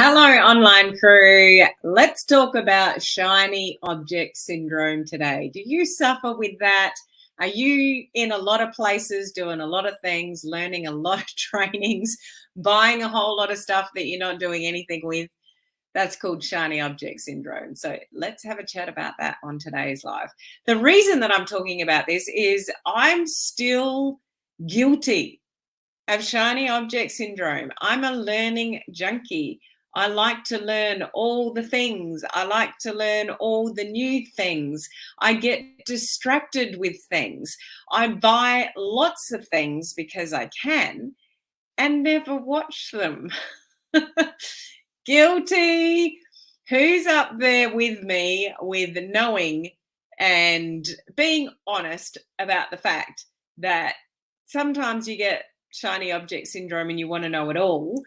Hello, online crew. Let's talk about shiny object syndrome today. Do you suffer with that? Are you in a lot of places doing a lot of things, learning a lot of trainings, buying a whole lot of stuff that you're not doing anything with? That's called shiny object syndrome. So let's have a chat about that on today's live. The reason that I'm talking about this is I'm still guilty of shiny object syndrome. I'm a learning junkie. I like to learn all the things. I like to learn all the new things. I get distracted with things. I buy lots of things because I can and never watch them. Guilty. Who's up there with me with knowing and being honest about the fact that sometimes you get shiny object syndrome and you want to know it all,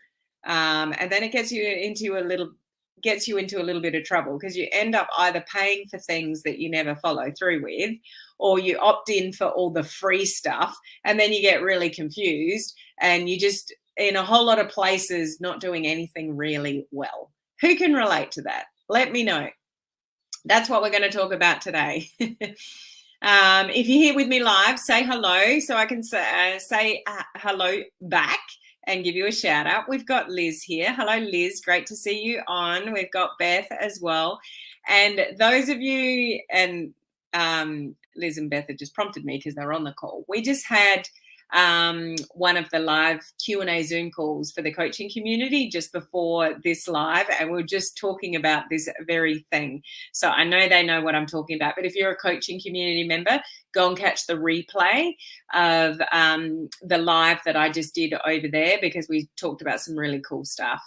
and then it gets you into a little bit of trouble because you end up either paying for things that you never follow through with, or you opt in for all the free stuff and then you get really confused and you just in a whole lot of places not doing anything really well. Who can relate to that? Let me know. That's what we're going to talk about today. If you're here with me live, say hello so I can say hello back and give you a shout out. We've got Liz here. Hello, Liz. Great to see you on. We've got Beth as well. And those of you, and Liz and Beth have just prompted me because they're on the call. We just had one of the live Q&A Zoom calls for the coaching community just before this live, and we we're just talking about this very thing. So I know they know what I'm talking about, but if you're a coaching community member, go and catch the replay of the live that I just did over there because we talked about some really cool stuff.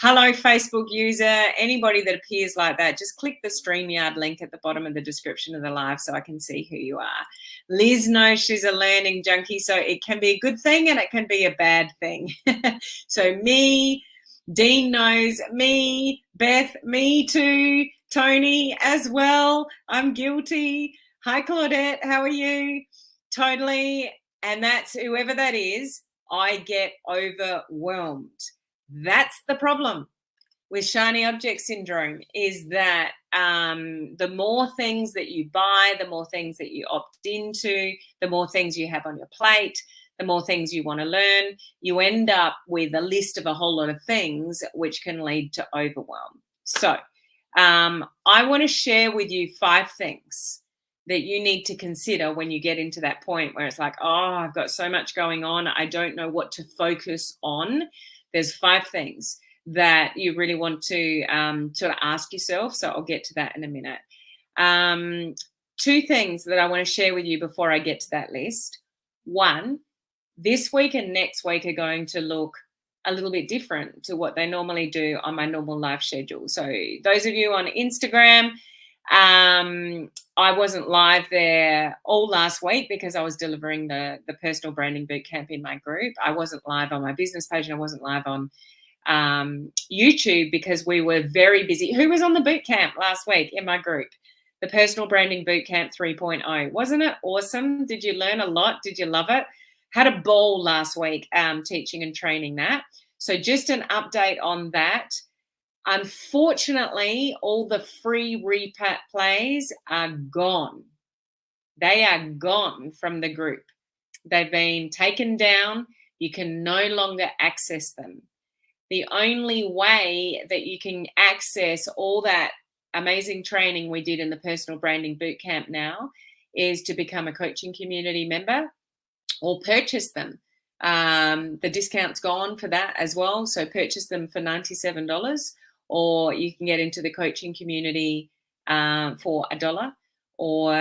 Hello, Facebook user. Anybody that appears like that, just click the StreamYard link at the bottom of the description of the live so I can see who you are. Liz knows she's a learning junkie, so it can be a good thing and it can be a bad thing. So me, Dean knows, me, Beth, me too, Tony as well. I'm guilty. Hi, Claudette. How are you? Totally. And that's whoever that is, I get overwhelmed. That's the problem with shiny object syndrome, is that the more things that you buy, the more things that you opt into, the more things you have on your plate, the more things you want to learn, you end up with a list of a whole lot of things, which can lead to overwhelm. So I want to share with you 5 things that you need to consider when you get into that point where it's like, oh, I've got so much going on, I don't know what to focus on. There's 5 things that you really want to sort of ask yourself. So I'll get to that in a minute. 2 things that I want to share with you before I get to that list. 1, this week and next week are going to look a little bit different to what they normally do on my normal live schedule. So those of you on Instagram, I wasn't live there all last week because I was delivering the personal branding bootcamp in my group. I wasn't live on my business page and I wasn't live on YouTube because we were very busy. Who was on the bootcamp last week in my group? The Personal Branding Bootcamp 3.0. Wasn't it awesome? Did you learn a lot? Did you love it? Had a ball last week teaching and training that. So just an update on that. Unfortunately, all the free replays are gone. They are gone from the group. They've been taken down. You can no longer access them. The only way that you can access all that amazing training we did in the Personal Branding Bootcamp now is to become a coaching community member or purchase them. The discount's gone for that as well. So purchase them for $97, or you can get into the coaching community for $1. Or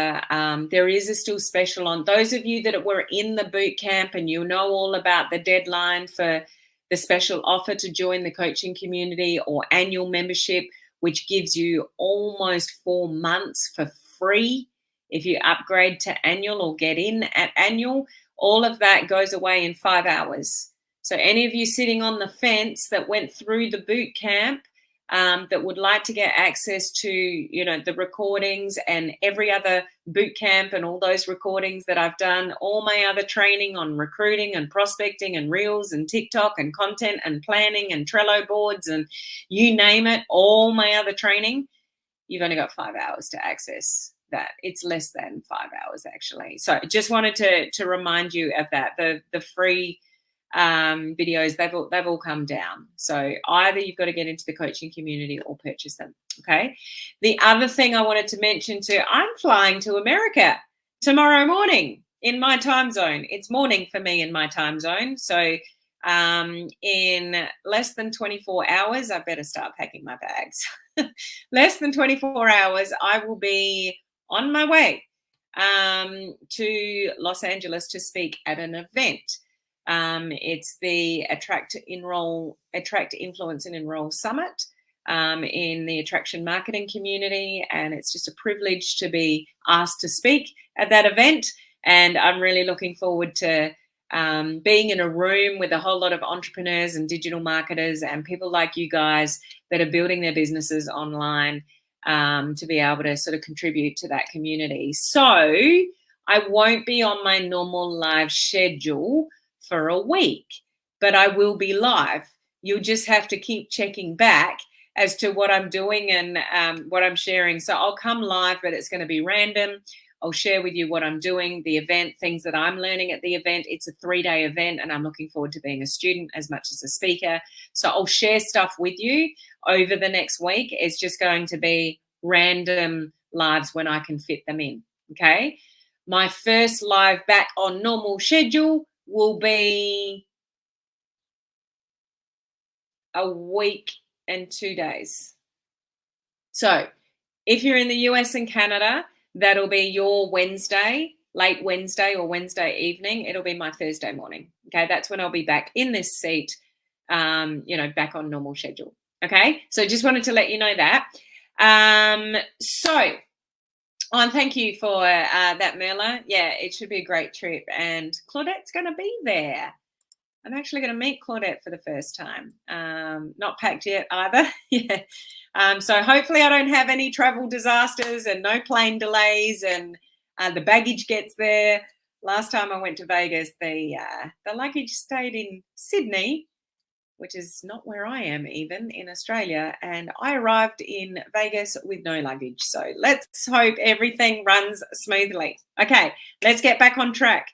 there is a still special on those of you that were in the boot camp and you know all about the deadline for the special offer to join the coaching community or annual membership, which gives you almost 4 months for free if you upgrade to annual or get in at annual. All of that goes away in 5 hours. So any of you sitting on the fence that went through the boot camp, that would like to get access to, the recordings and every other boot camp and all those recordings that I've done, all my other training on recruiting and prospecting and reels and TikTok and content and planning and Trello boards and you name it, all my other training, you've only got 5 hours to access that. It's less than 5 hours actually. So just wanted to remind you of that. The free videos, they've all come down. So either you've got to get into the coaching community or purchase them. Okay. The other thing I wanted to mention too, I'm flying to America tomorrow morning in my time zone. It's morning for me in my time zone. So in less than 24 hours, I better start packing my bags. Less than 24 hours, I will be on my way to Los Angeles to speak at an event. It's the Attract, Influence, and Enroll Summit in the attraction marketing community. And it's just a privilege to be asked to speak at that event. And I'm really looking forward to being in a room with a whole lot of entrepreneurs and digital marketers and people like you guys that are building their businesses online to be able to sort of contribute to that community. So I won't be on my normal live schedule for a week, but I will be live. You'll just have to keep checking back as to what I'm doing and what I'm sharing. So I'll come live, but it's going to be random. I'll share with you what I'm doing, the event, things that I'm learning at the event. It's a 3-day event, and I'm looking forward to being a student as much as a speaker. So I'll share stuff with you over the next week. It's just going to be random lives when I can fit them in, okay? My first live back on normal schedule will be a week and 2 days. So if you're in the US and Canada, that'll be your Wednesday, late Wednesday or Wednesday evening. It'll be my Thursday morning. Okay, that's when I'll be back in this seat, back on normal schedule. Okay, so just wanted to let you know that. Thank you for that, Merla. Yeah, it should be a great trip. And Claudette's going to be there. I'm actually going to meet Claudette for the first time. Not packed yet either. Yeah. So hopefully I don't have any travel disasters and no plane delays and the baggage gets there. Last time I went to Vegas, the luggage stayed in Sydney, which is not where I am even, in Australia. And I arrived in Vegas with no luggage. So let's hope everything runs smoothly. Okay, let's get back on track.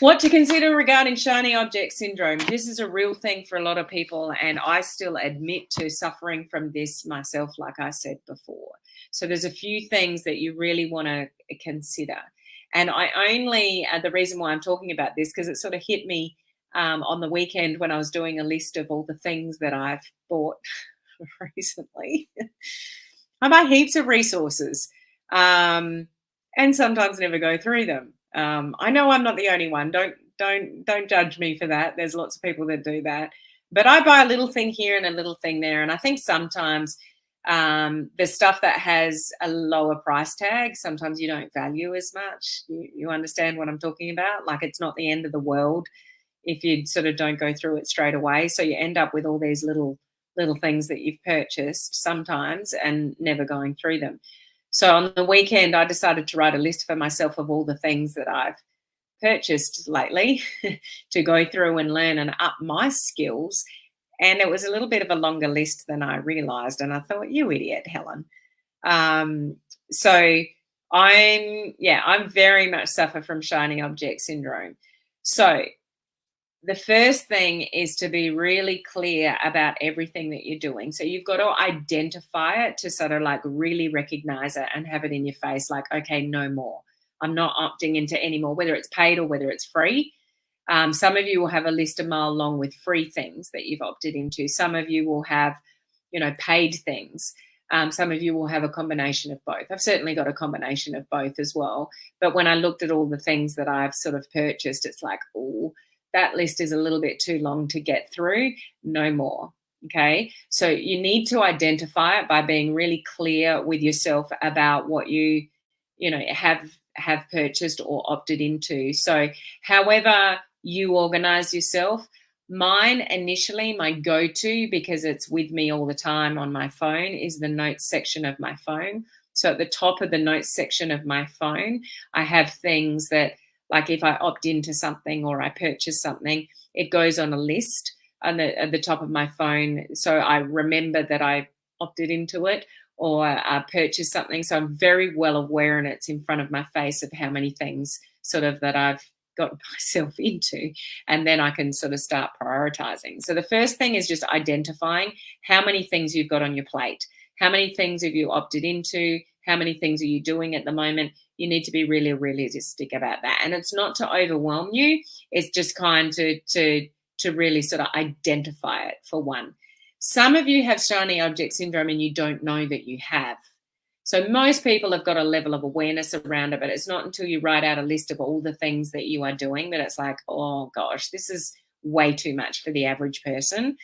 What to consider regarding shiny object syndrome. This is a real thing for a lot of people, and I still admit to suffering from this myself, like I said before. So there's a few things that you really want to consider. And the reason why I'm talking about this, because it sort of hit me on the weekend when I was doing a list of all the things that I've bought recently. I buy heaps of resources and sometimes never go through them. I know I'm not the only one. Don't judge me for that. There's lots of people that do that. But I buy a little thing here and a little thing there. And I think sometimes there's stuff that has a lower price tag. Sometimes you don't value as much. You understand what I'm talking about? Like, it's not the end of the world if you sort of don't go through it straight away. So you end up with all these little things that you've purchased sometimes and never going through them. So on the weekend, I decided to write a list for myself of all the things that I've purchased lately to go through and learn and up my skills. And it was a little bit of a longer list than I realized. And I thought, you idiot, Helen. So I'm very much suffer from shiny object syndrome. So the first thing is to be really clear about everything that you're doing. So you've got to identify it to sort of like really recognize it and have it in your face, like, okay, no more. I'm not opting into any more, whether it's paid or whether it's free. Some of you will have a list a mile long with free things that you've opted into. Some of you will have, paid things. Some of you will have a combination of both. I've certainly got a combination of both as well. But when I looked at all the things that I've sort of purchased, it's like, oh, that list is a little bit too long to get through. No more. Okay. So you need to identify it by being really clear with yourself about what you have purchased or opted into. So however you organize yourself, Mine initially, my go-to, because it's with me all the time on my phone, is the notes section of my phone. So at the top of the notes section of my phone, I have things that, like if I opt into something or I purchase something, it goes on a list at the top of my phone. So I remember that I opted into it or purchased something. So I'm very well aware, and it's in front of my face, of how many things sort of that I've got myself into, and then I can sort of start prioritizing. So the first thing is just identifying how many things you've got on your plate. How many things have you opted into? How many things are you doing at the moment? You need to be really realistic about that. And it's not to overwhelm you. It's just kind to really sort of identify it, for one. Some of you have shiny object syndrome and you don't know that you have. So most people have got a level of awareness around it, but it's not until you write out a list of all the things that you are doing that it's like, oh gosh, this is way too much for the average person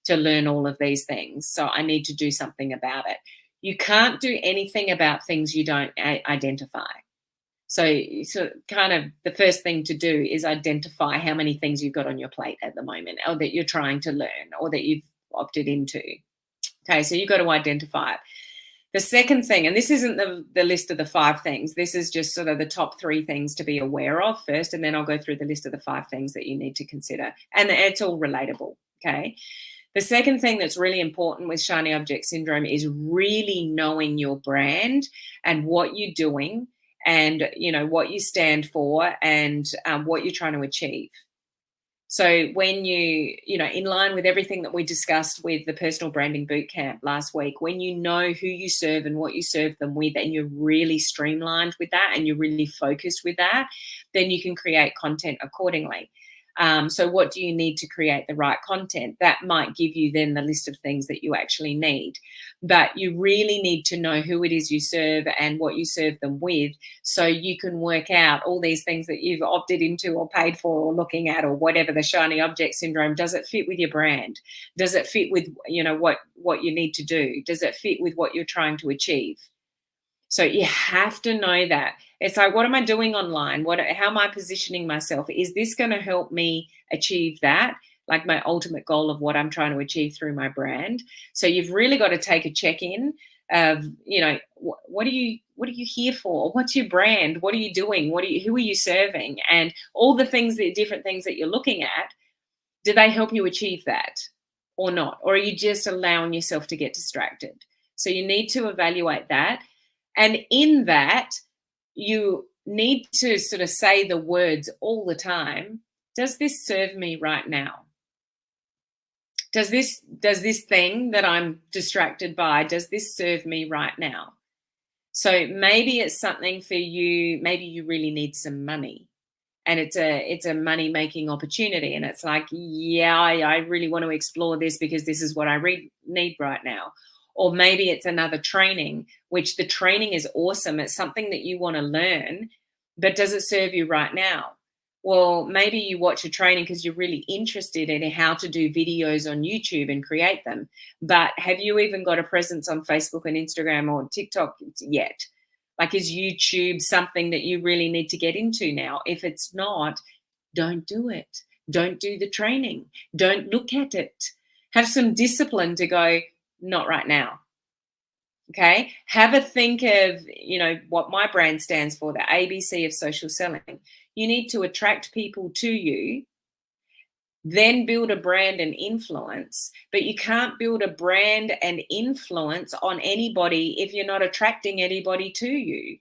to learn all of these things. So I need to do something about it. You can't do anything about things you don't identify. So kind of the first thing to do is identify how many things you've got on your plate at the moment, or that you're trying to learn, or that you've opted into. Okay, so you've got to identify it. The second thing, and this isn't the list of the 5 things, this is just sort of the top 3 things to be aware of first, and then I'll go through the list of the 5 things that you need to consider. And it's all relatable, okay? The second thing that's really important with shiny object syndrome is really knowing your brand and what you're doing, and what you stand for, and what you're trying to achieve. So when in line with everything that we discussed with the personal branding bootcamp last week, when you know who you serve and what you serve them with, and you're really streamlined with that and you're really focused with that, then you can create content accordingly. So what do you need to create the right content? That might give you then the list of things that you actually need. But you really need to know who it is you serve and what you serve them with, so you can work out all these things that you've opted into or paid for or looking at, or whatever the shiny object syndrome. Does it fit with your brand? Does it fit with what you need to do? Does it fit with what you're trying to achieve? So you have to know that. It's like, what am I doing online? How am I positioning myself? Is this going to help me achieve that? Like my ultimate goal of what I'm trying to achieve through my brand. So you've really got to take a check-in of, what are you here for? What's your brand? What are you doing? Who are you serving? And all the different things that you're looking at, do they help you achieve that or not? Or are you just allowing yourself to get distracted? So you need to evaluate that. And in that, you need to sort of say the words all the time. Does this serve me right now? Does this thing that I'm distracted by, does this serve me right now? So maybe it's something for you. Maybe you really need some money, and it's a money making opportunity. And it's like, yeah, I really want to explore this because this is what I need right now. Or maybe it's another training, which the training is awesome. It's something that you want to learn, but does it serve you right now? Well, maybe you watch a training because you're really interested in how to do videos on YouTube and create them. But have you even got a presence on Facebook and Instagram or TikTok yet? Like, is YouTube something that you really need to get into now? If it's not, don't do it. Don't do the training. Don't look at it. Have some discipline to go, not right now. Okay. Have a think of, what my brand stands for, the ABC of social selling. You need to attract people to you, then build a brand and influence. But you can't build a brand and influence on anybody if you're not attracting anybody to you.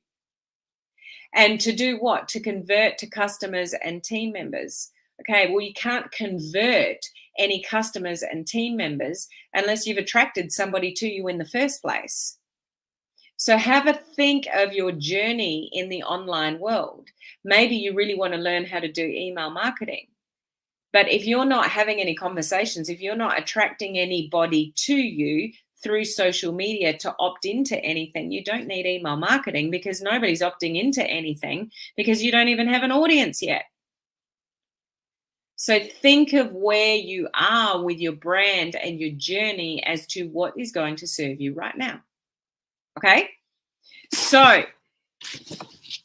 And to do what? To convert to customers and team members. Okay, well, you can't convert any customers and team members unless you've attracted somebody to you in the first place. So have a think of your journey in the online world. Maybe you really want to learn how to do email marketing. But if you're not having any conversations, if you're not attracting anybody to you through social media to opt into anything, you don't need email marketing, because nobody's opting into anything because you don't even have an audience yet. So think of where you are with your brand and your journey as to what is going to serve you right now. Okay? So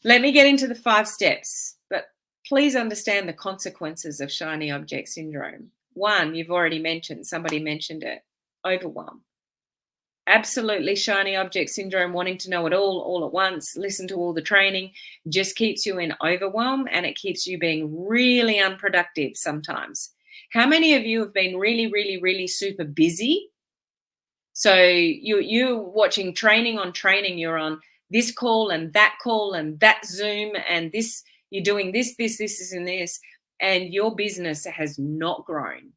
let me get into the 5 steps, but please understand the consequences of shiny object syndrome. One, you've already mentioned, somebody mentioned it, overwhelm. Absolutely shiny object syndrome, wanting to know it all at once, listen to all the training, just keeps you in overwhelm, and it keeps you being really unproductive sometimes. How many of you have been really, really, really super busy? So you're watching training on training, you're on this call and that Zoom and this, you're doing this, and this, and your business has not grown.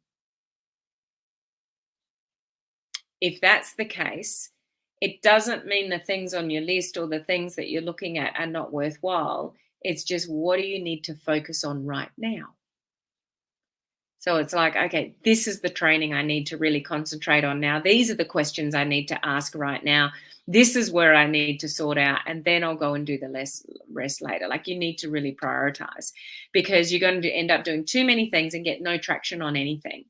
If that's the case, it doesn't mean the things on your list or the things that you're looking at are not worthwhile. It's just, what do you need to focus on right now? So it's like, okay, this is the training I need to really concentrate on now. These are the questions I need to ask right now. This is where I need to sort out, and then I'll go and do the rest later. Like, you need to really prioritize, because you're going to end up doing too many things and get no traction on anything.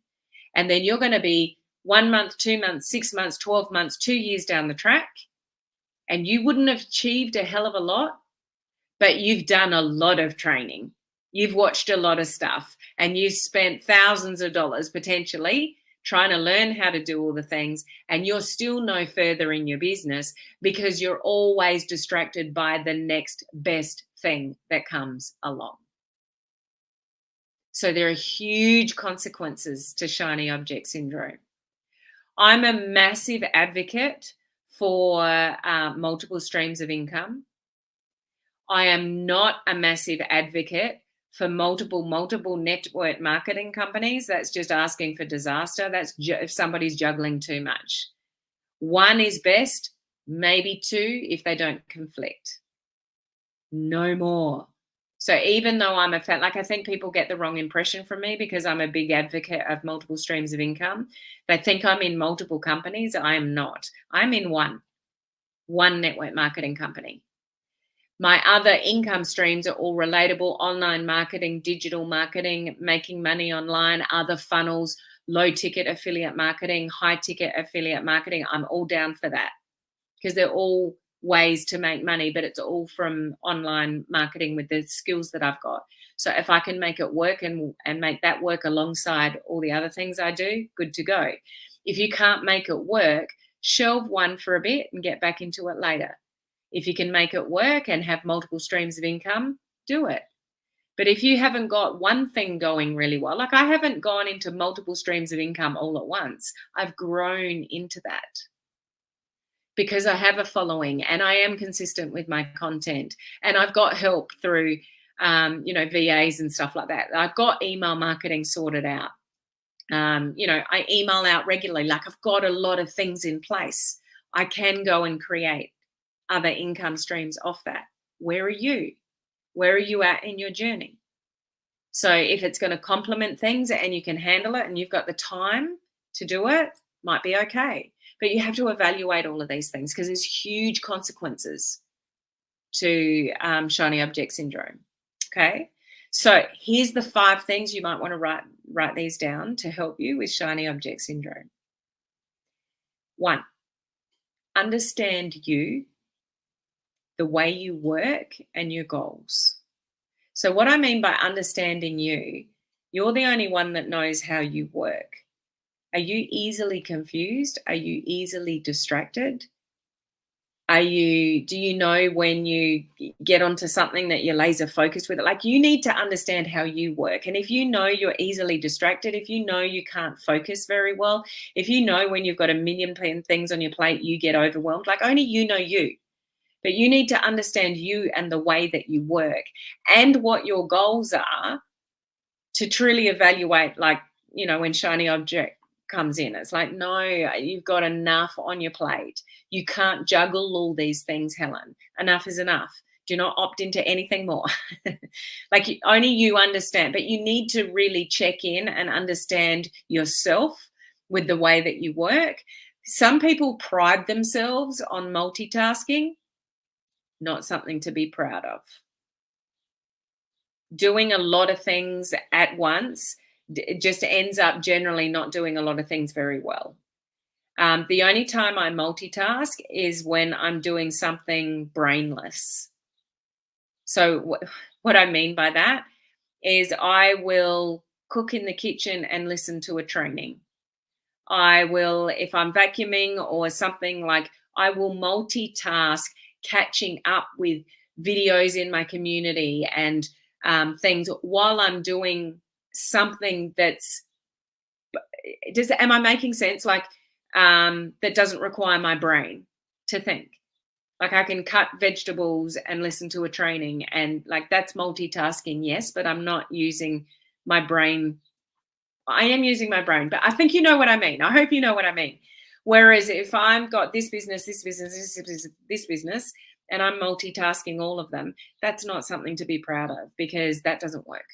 And then you're going to be 1 month, 2 months, 6 months, 12 months, 2 years down the track, and you wouldn't have achieved a hell of a lot, but you've done a lot of training. You've watched a lot of stuff, and you've spent thousands of dollars potentially trying to learn how to do all the things, and you're still no further in your business because you're always distracted by the next best thing that comes along. So there are huge consequences to shiny object syndrome. I'm a massive advocate for multiple streams of income. I am not a massive advocate for multiple network marketing companies. That's just asking for disaster. That's if somebody's juggling too much. One is best, maybe two if they don't conflict. No more. So even though I'm a fan, like, I think people get the wrong impression from me because I'm a big advocate of multiple streams of income. They think I'm in multiple companies. I am not. I'm in one network marketing company. My other income streams are all relatable: online marketing, digital marketing, making money online, other funnels, low ticket affiliate marketing, high ticket affiliate marketing. I'm all down for that because they're all ways to make money, but it's all from online marketing with the skills that I've got. So if I can make it work and make that work alongside all the other things I do, good to go. If you can't make it work, shelve one for a bit and get back into it later. If you can make it work and have multiple streams of income, do it. But if you haven't got one thing going really well, like, I haven't gone into multiple streams of income all at once. I've grown into that because I have a following and I am consistent with my content, and I've got help through, VAs and stuff like that. I've got email marketing sorted out. I email out regularly. Like, I've got a lot of things in place. I can go and create other income streams off that. Where are you? Where are you at in your journey? So if it's going to complement things and you can handle it and you've got the time to do it, might be okay. But you have to evaluate all of these things because there's huge consequences to shiny object syndrome. Okay. So here's the 5 things you might want to write these down to help you with shiny object syndrome. 1, understand you, the way you work, and your goals. So what I mean by understanding you, you're the only one that knows how you work. Are you easily confused? Are you easily distracted? Do you know when you get onto something that you're laser focused with it? Like, you need to understand how you work. And if you know you're easily distracted, if you know you can't focus very well, if you know when you've got a million things on your plate, you get overwhelmed, like, only you know you. But you need to understand you and the way that you work and what your goals are to truly evaluate, like, when shiny object comes in, it's like, no, you've got enough on your plate. You can't juggle all these things, Helen. Enough is enough. Do not opt into anything more. Like, only you understand, but you need to really check in and understand yourself with the way that you work. Some people pride themselves on multitasking. Not something to be proud of. Doing a lot of things at once just ends up generally not doing a lot of things very well. The only time I multitask is when I'm doing something brainless. So what I mean by that is I will cook in the kitchen and listen to a training. I will, if I'm vacuuming or something, like I will multitask catching up with videos in my community and things while I'm doing something that's, am I making sense? Like that doesn't require my brain to think. Like I can cut vegetables and listen to a training, and like that's multitasking, yes, but I'm not using my brain. I am using my brain, but I think you know what I mean. I hope you know what I mean. Whereas if I've got this business, this business, this business, and I'm multitasking all of them, that's not something to be proud of, because that doesn't work.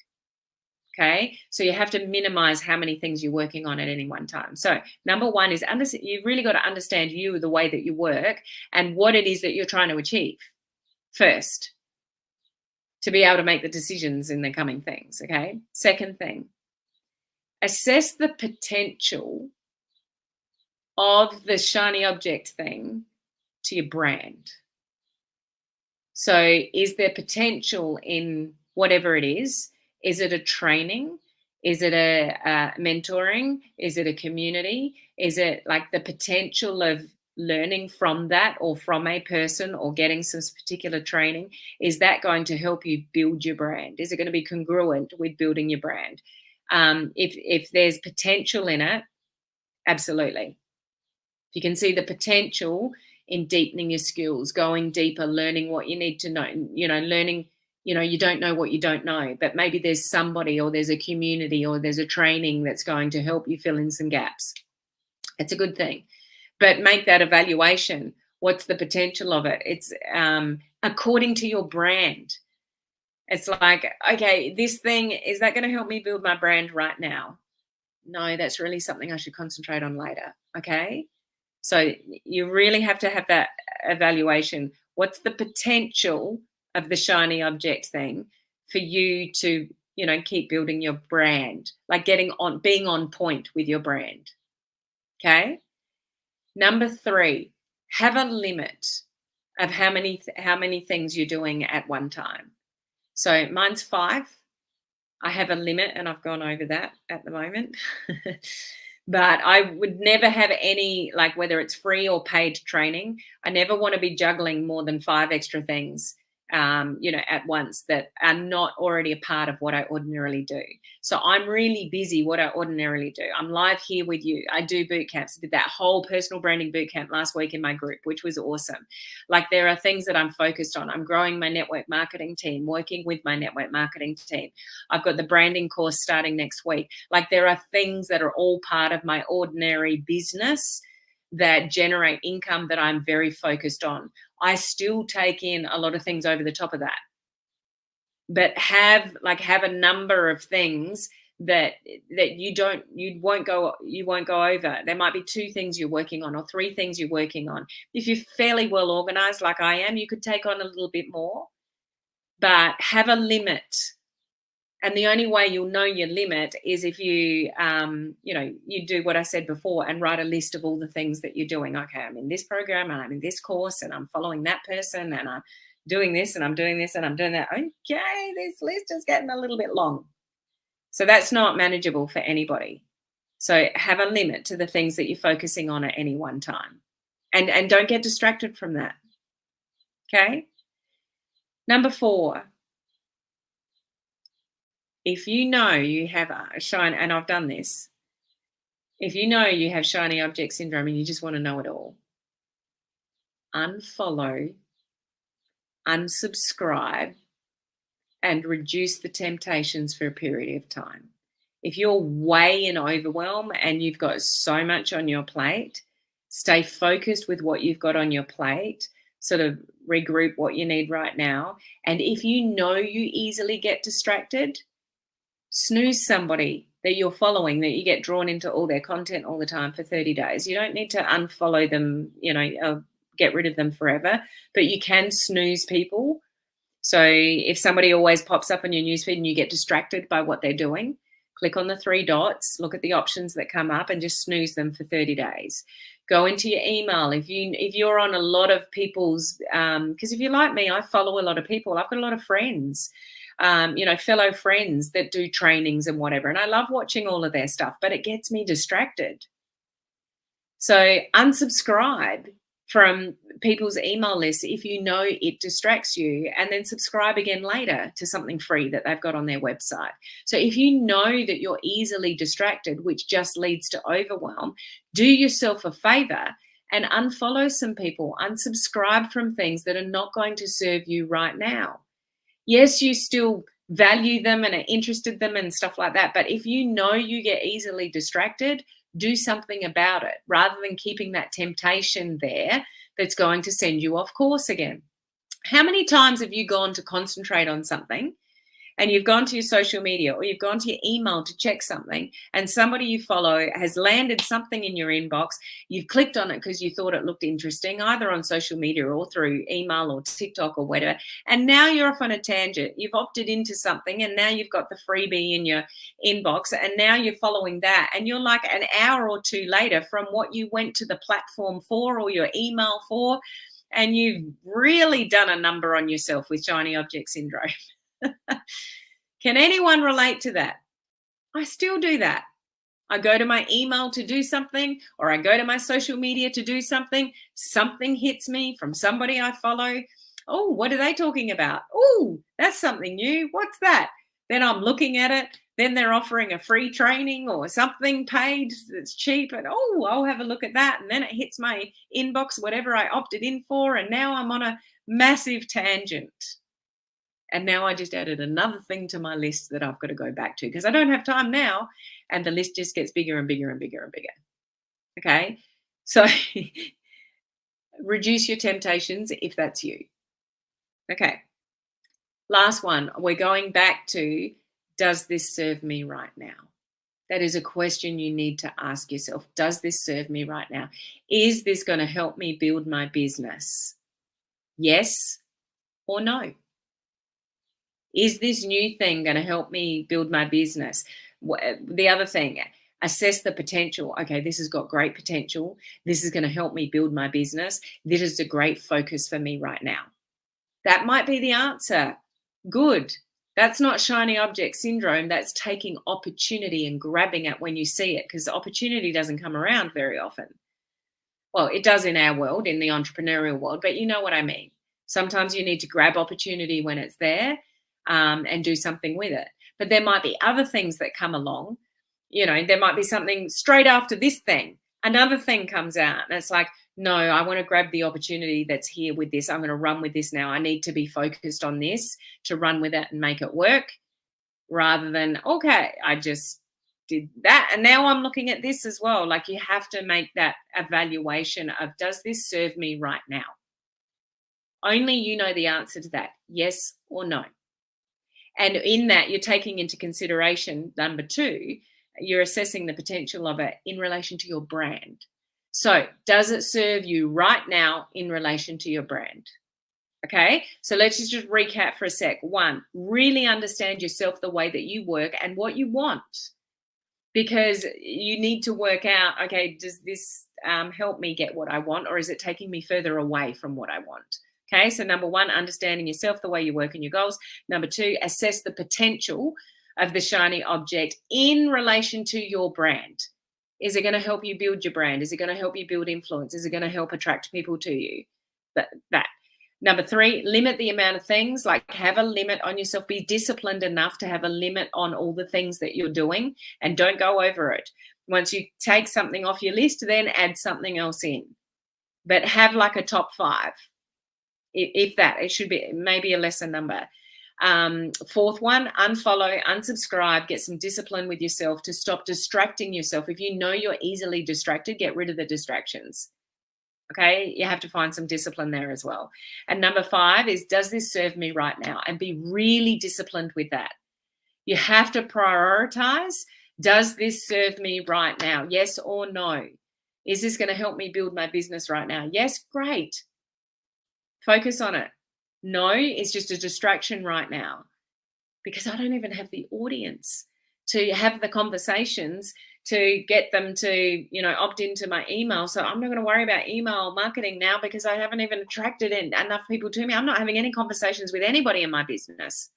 Okay. So you have to minimize how many things you're working on at any one time. So number one is you've really got to understand you, the way that you work, and what it is that you're trying to achieve first, to be able to make the decisions in the coming things. Okay. Second thing, assess the potential of the shiny object thing to your brand. So is there potential in whatever it is? Is it a training? Is it a mentoring? Is it a community? Is it like the potential of learning from that, or from a person, or getting some particular training? Is that going to help you build your brand? Is it going to be congruent with building your brand? If there's potential in it, absolutely. If you can see the potential in deepening your skills, going deeper, learning what you need to know, learning, you don't know what you don't know, but maybe there's somebody, or there's a community, or there's a training that's going to help you fill in some gaps. It's a good thing. But make that evaluation. What's the potential of it? It's according to your brand. It's like, okay, this thing, is that going to help me build my brand right now? No, that's really something I should concentrate on later. Okay. So you really have to have that evaluation. What's the potential of the shiny object thing for you to, keep building your brand, like being on point with your brand. Okay. Number 3, have a limit of how many things you're doing at one time. So mine's 5. I have a limit, and I've gone over that at the moment. But I would never have any, like whether it's free or paid training, I never want to be juggling more than 5 extra things, at once, that are not already a part of what I ordinarily do. So I'm really busy what I ordinarily do. I'm live here with you. I do boot camps. I did that whole personal branding boot camp last week in my group, which was awesome. Like there are things that I'm focused on. I'm growing my network marketing team, working with my network marketing team. I've got the branding course starting next week. Like there are things that are all part of my ordinary business that generate income that I'm very focused on. I still take in a lot of things over the top of that, but have a number of things that you won't go over. There might be 2 things you're working on, or 3 things you're working on. If you're fairly well organized like I am, you could take on a little bit more, but have a limit. And the only way you'll know your limit is if you, you do what I said before and write a list of all the things that you're doing. Okay, I'm in this program, and I'm in this course, and I'm following that person, and I'm doing this, and I'm doing this, and I'm doing that. Okay, this list is getting a little bit long. So that's not manageable for anybody. So have a limit to the things that you're focusing on at any one time. And don't get distracted from that. Okay? Number 4. If you know you have a shine, and I've done this, if you know you have shiny object syndrome and you just want to know it all, unfollow, unsubscribe, and reduce the temptations for a period of time. If you're way in overwhelm and you've got so much on your plate, stay focused with what you've got on your plate, sort of regroup what you need right now. And if you know you easily get distracted, snooze somebody that you're following, that you get drawn into all their content all the time for 30 days. You don't need to unfollow them, get rid of them forever, but you can snooze people. So if somebody always pops up on your newsfeed and you get distracted by what they're doing, click on the 3 dots, look at the options that come up, and just snooze them for 30 days. Go into your email. If you're on a lot of people's, because if you're like me, I follow a lot of people. I've got a lot of friends. fellow friends that do trainings and whatever. And I love watching all of their stuff, but it gets me distracted. So unsubscribe from people's email lists if you know it distracts you, and then subscribe again later to something free that they've got on their website. So if you know that you're easily distracted, which just leads to overwhelm, do yourself a favor and unfollow some people, unsubscribe from things that are not going to serve you right now. Yes, you still value them and are interested in them and stuff like that, but if you know you get easily distracted, do something about it rather than keeping that temptation there that's going to send you off course again. How many times have you gone to concentrate on something and you've gone to your social media or you've gone to your email to check something, and somebody you follow has landed something in your inbox, you've clicked on it because you thought it looked interesting, either on social media or through email or TikTok or whatever, and now you're off on a tangent. You've opted into something and now you've got the freebie in your inbox, and now you're following that, and you're like an hour or two later from what you went to the platform for or your email for, and you've really done a number on yourself with shiny object syndrome. Can anyone relate to that? I still do that. I go to my email to do something, or I go to my social media to do something. Something hits me from somebody I follow. Oh, what are they talking about? Oh, that's something new. What's that? Then I'm looking at it. Then they're offering a free training or something paid that's cheap. And oh, I'll have a look at that. And then it hits my inbox, whatever I opted in for. And now I'm on a massive tangent. And now I just added another thing to my list that I've got to go back to because I don't have time now. And the list just gets bigger and bigger and bigger and bigger. Okay. So reduce your temptations if that's you. Okay. Last one. We're going back to, does this serve me right now? That is a question you need to ask yourself. Does this serve me right now? Is this going to help me build my business? Yes or no? Is this new thing going to help me build my business? The other thing, assess the potential. Okay, this has got great potential. This is going to help me build my business. This is a great focus for me right now. That might be the answer. Good. That's not shiny object syndrome. That's taking opportunity and grabbing it when you see it, because opportunity doesn't come around very often. Well, it does in our world, in the entrepreneurial world, but you know what I mean. Sometimes you need to grab opportunity when it's there. And do something with it. But there might be other things that come along. There might be something straight after this thing. Another thing comes out and it's like, no, I want to grab the opportunity that's here with this. I'm going to run with this now. I need to be focused on this to run with it and make it work, rather than, okay, I just did that and now I'm looking at this as well. Like, you have to make that evaluation of, does this serve me right now? Only you know the answer to that, yes or no. And in that, you're taking into consideration, number 2, you're assessing the potential of it in relation to your brand. So does it serve you right now in relation to your brand? Okay, so let's just recap for a sec. 1, really understand yourself, the way that you work and what you want. Because you need to work out, okay, does this help me get what I want, or is it taking me further away from what I want? Okay, so number 1, understanding yourself, the way you work and your goals. Number 2, assess the potential of the shiny object in relation to your brand. Is it going to help you build your brand? Is it going to help you build influence? Is it going to help attract people to you? That. Number 3, limit the amount of things. Like, have a limit on yourself. Be disciplined enough to have a limit on all the things that you're doing, and don't go over it. Once you take something off your list, then add something else in. But have like a top 5. If that, it should be maybe a lesser number. 4th one, unfollow, unsubscribe, get some discipline with yourself to stop distracting yourself. If you know you're easily distracted, get rid of the distractions. Okay, you have to find some discipline there as well. And number 5 is, does this serve me right now? And be really disciplined with that. You have to prioritize, does this serve me right now? Yes or no? Is this going to help me build my business right now? Yes, great. Focus on it. No, it's just a distraction right now, because I don't even have the audience to have the conversations to get them to, opt into my email. So I'm not going to worry about email marketing now, because I haven't even attracted enough people to me. I'm not having any conversations with anybody in my business.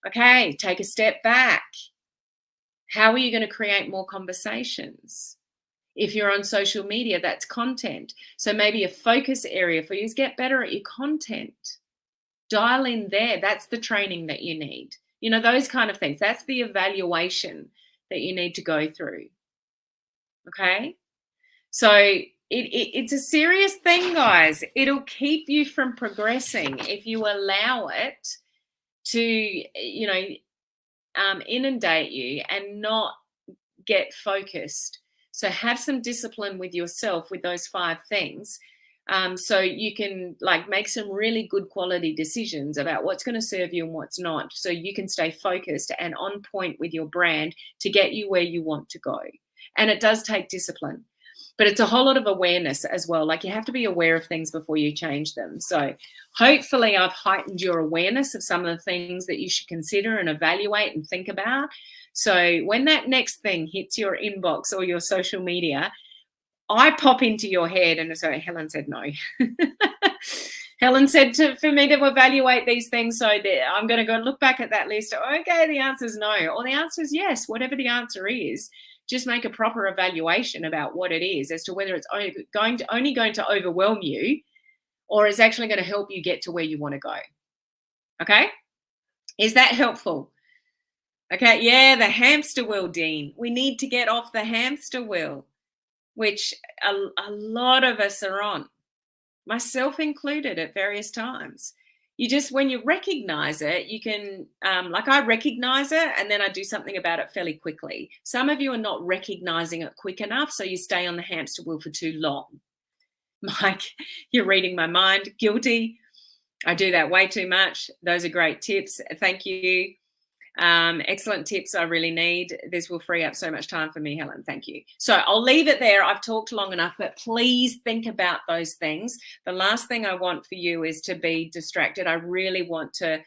Okay, take a step back. How are you going to create more conversations? If you're on social media, that's content. So maybe a focus area for you is get better at your content. Dial in there. That's the training that you need. You know, those kind of things. That's the evaluation that you need to go through. Okay. So it's a serious thing, guys. It'll keep you from progressing if you allow it to, inundate you and not get focused. So have some discipline with yourself with those 5 things. So you can make some really good quality decisions about what's going to serve you and what's not. So you can stay focused and on point with your brand to get you where you want to go. And it does take discipline, but it's a whole lot of awareness as well. Like, you have to be aware of things before you change them. So hopefully I've heightened your awareness of some of the things that you should consider and evaluate and think about. So when that next thing hits your inbox or your social media, I pop into your head and so Helen said no. Helen said for me to evaluate these things. So I'm going to go look back at that list. Okay, the answer is no, or the answer is yes. Whatever the answer is, just make a proper evaluation about what it is as to whether it's only going to overwhelm you or is actually going to help you get to where you want to go. Okay? Is that helpful? Okay, yeah, the hamster wheel, Dean. We need to get off the hamster wheel, which a lot of us are on, myself included at various times. When you recognize it, you can, I recognize it and then I do something about it fairly quickly. Some of you are not recognizing it quick enough, so you stay on the hamster wheel for too long. Mike, you're reading my mind. Guilty. I do that way too much. Those are great tips. Thank you. Excellent tips. I really need. This will free up so much time for me, Helen. Thank you. So I'll leave it there. I've talked long enough, but please think about those things. The last thing I want for you is to be distracted. I really want to,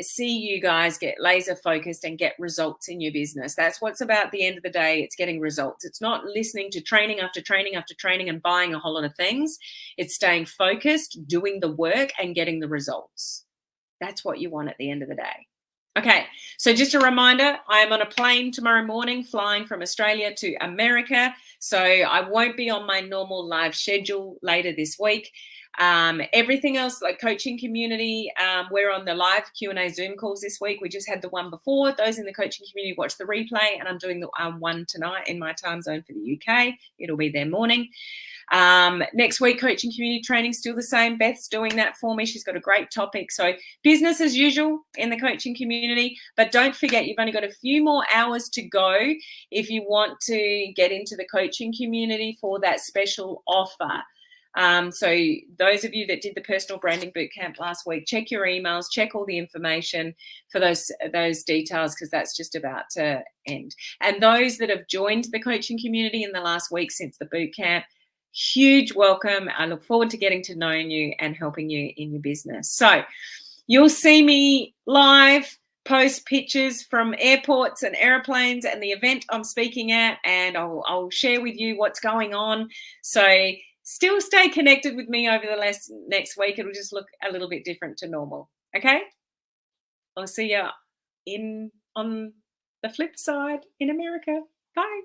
see you guys get laser focused and get results in your business. That's what's about at the end of the day. It's getting results. It's not listening to training after training after training and buying a whole lot of things. It's staying focused, doing the work and getting the results. That's what you want at the end of the day. Okay, so just a reminder, I am on a plane tomorrow morning flying from Australia to America, so I won't be on my normal live schedule later this week. Everything else, like coaching community, we're on the live Q&A Zoom calls this week. We just had the one before. Those in the coaching community watch the replay, and I'm doing the one tonight in my time zone for the UK. It'll be their morning. Next week, coaching community training, still the same. Beth's doing that for me. She's got a great topic. So business as usual in the coaching community, but don't forget, you've only got a few more hours to go if you want to get into the coaching community for that special offer. So those of you that did the personal branding bootcamp last week, check your emails, check all the information for those details, because that's just about to end. And those that have joined the coaching community in the last week since the bootcamp, huge welcome. I look forward to getting to know you and helping you in your business. So you'll see me live, post pictures from airports and airplanes and the event I'm speaking at, and I'll share with you what's going on. So still stay connected with me over the next week. It'll just look a little bit different to normal. Okay? I'll see you on the flip side in America. Bye.